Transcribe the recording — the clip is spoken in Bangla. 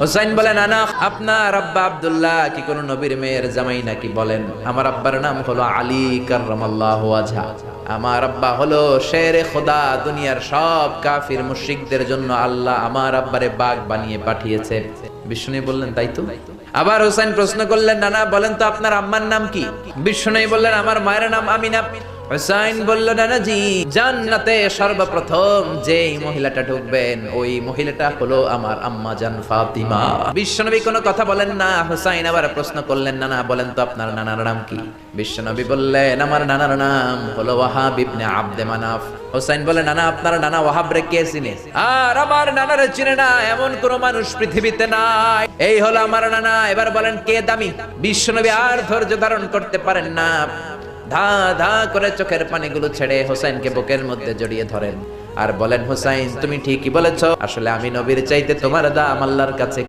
হুসাইন বলেন, আনা আপনার আব্বা আব্দুল্লাহ কি কোন নবীর মেয়ের জামাই নাকি? বলেন, আমার আব্বার নাম হলো আলী কাররামাল্লাহু ওয়াজহা। আমার আব্বা হলো শেরে খোদা। দুনিয়ার সব কাফির মুশরিকদের জন্য আল্লাহ আমার আব্বারে বাগ বানিয়ে পাঠিয়েছে। বিষ্ণু বললেন, তাই তো। আবার হুসাইন প্রশ্ন করলেন, নানা বলেন তো আপনার আম্মার নাম কি? বিষ্ণু বললেন, আমার মায়ের নাম আমিনা। হুসাইন বলল, নানাজি, জান্নাতে সর্বপ্রথম যেই মহিলাটা ঢুকবেন ওই মহিলাটা হলো আমার আম্মা জান ফাতিমা। বিশ্বনবী কোনো কথা বলেন না। হুসাইন আবার প্রশ্ন করলেন, নানা বলেন তো আপনার নানার নাম কি? বিশ্বনবী বললেন, আমার নানার নাম হলো ওয়াহাব ইবনে আব্দে মানাফ। হুসাইন বলে, নানা আপনার নানা ওয়াহাব রে কে চিনে? আর আমার নানারে চিনে না এমন কোন মানুষ পৃথিবীতে নাই। এই হলো আমার নানা। এবার বলেন কে দামি? বিশ্বনবী আর ধৈর্য ধারণ করতে পারেন না, ধা ধা করে চোখের পানিগুলো ছেড়ে হোসেনকে বুকের মধ্যে জড়িয়ে ধরেন আর বলেন, হোসেন তুমি ঠিকই বলেছ, আসলে আমি নবীর চাইতে তোমার দাম আল্লাহর কাছে